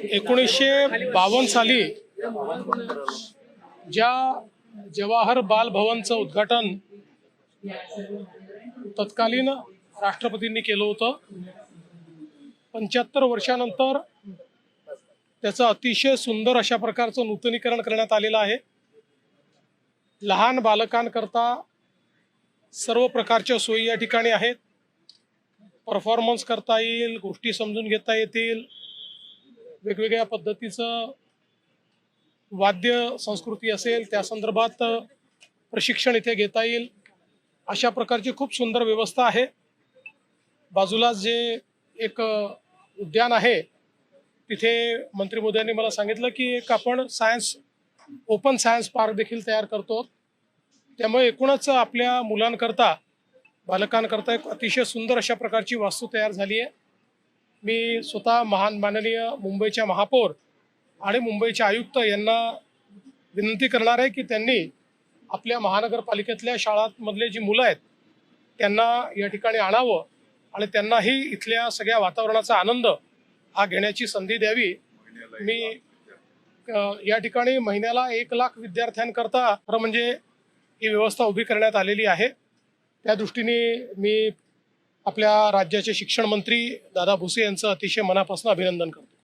1952 साली ज्या जवाहर बाल भवनचं उद्घाटन तत्कालीन राष्ट्रपतींनी केलं होतं, 75 वर्षानंतर त्याचं अतिशय सुंदर अशा प्रकारचं नूतनीकरण करण्यात आलेलं आहे। लहान बालकांकरता सर्व प्रकारच्या सोयी या ठिकाणी आहेत। परफॉर्मन्स करता येईल, गोष्टी समजून घेता येतील, वेगवेगळ्या पद्धतीचं वाद्य संस्कृती असेल त्या संदर्भात प्रशिक्षण इथे घेता येईल, अशा प्रकारची खूप सुंदर व्यवस्था आहे। बाजूला जे एक उद्यान आहे तिथे मंत्री महोदयांनी मला सांगितलं की एक आपण ओपन सायन्स पार्क देखील तयार करतो। त्यामुळे एकूणच आपल्या मुलांकरता बालकांकरता एक अतिशय सुंदर अशा प्रकारची वास्तू तयार झाली आहे। मी स्वतः माननीय मुंबईच्या महापौर आणि मुंबईचे आयुक्त यांना विनंती करणार आहे की त्यांनी आपल्या महानगरपालिकेतल्या शाळांमधले जी मुलं आहेत त्यांना या ठिकाणी आणावं आणि त्यांनाही इथल्या सगळ्या वातावरणाचा आनंद हा घेण्याची संधी द्यावी। मी या ठिकाणी महिन्याला 1 लाख विद्यार्थ्यांकरता खरं म्हणजे ही व्यवस्था उभी करण्यात आलेली आहे। त्या दृष्टीने मी आपल्या राज्याचे शिक्षण मंत्री दादा भुसे यांचं अतिशय मनापासून अभिनंदन करतो।